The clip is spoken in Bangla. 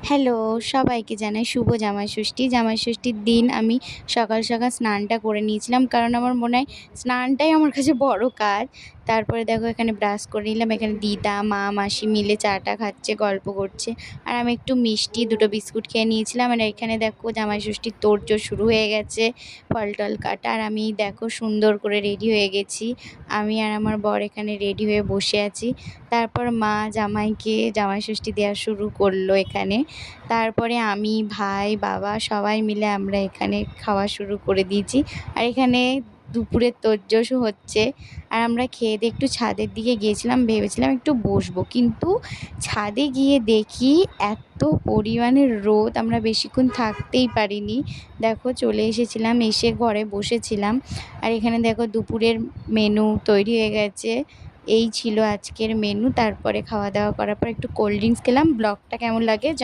হ্যালো, সবাইকে জানাই শুভ জামাই ষষ্ঠী। জামাই ষষ্ঠীর দিন আমি সকাল, সকাল স্নানটা করে নিয়েছিলাম। কারণ আমার মনে হয় স্নানটাই আমার কাছে বড় কাজ। তারপরে দেখো এখানে ব্রাশ করে নিলাম। এখানে দিদা, মা, মাসি মিলে চা-টা খাচ্ছে, গল্প করছে। আর আমি একটু মিষ্টি, ২ টো বিস্কুট খেয়ে নিয়েছিলাম। আর এখানে দেখো জামাই ষষ্ঠীর তোড়জোড় শুরু হয়ে গেছে। ফল-টল কাটা। আর আমি দেখো সুন্দর করে রেডি হয়ে গেছি। আমি আর আমার বর এখানে রেডি হয়ে বসে আছি। তারপর মা জামাইকে জামাই ষষ্ঠী দেওয়া শুরু করলো এখানে। তারপরে আমি, ভাই, বাবা সবাই মিলে আমরা এখানে খাওয়া শুরু করে দিয়েছি। আর এখানে দুপুরের তোড়জোড় হচ্ছে। আর আমরা খেয়ে দিয়ে একটু ছাদের দিকে গিয়েছিলাম, ভেবেছিলাম একটু বসবো। কিন্তু ছাদে গিয়ে দেখি এত পরিমাণে রোদ, আমরা বেশিক্ষণ থাকতেই পারিনি। দেখো চলে এসেছিলাম, এসে ঘরে বসেছিলাম। আর এখানে দেখো দুপুরের মেনু তৈরি হয়ে গেছে। এই ছিল আজকের মেনু। তারপরে খাওয়া দাওয়া করার পর একটু কোল্ড ড্রিঙ্কস খেলাম। ব্লগটা কেমন লাগে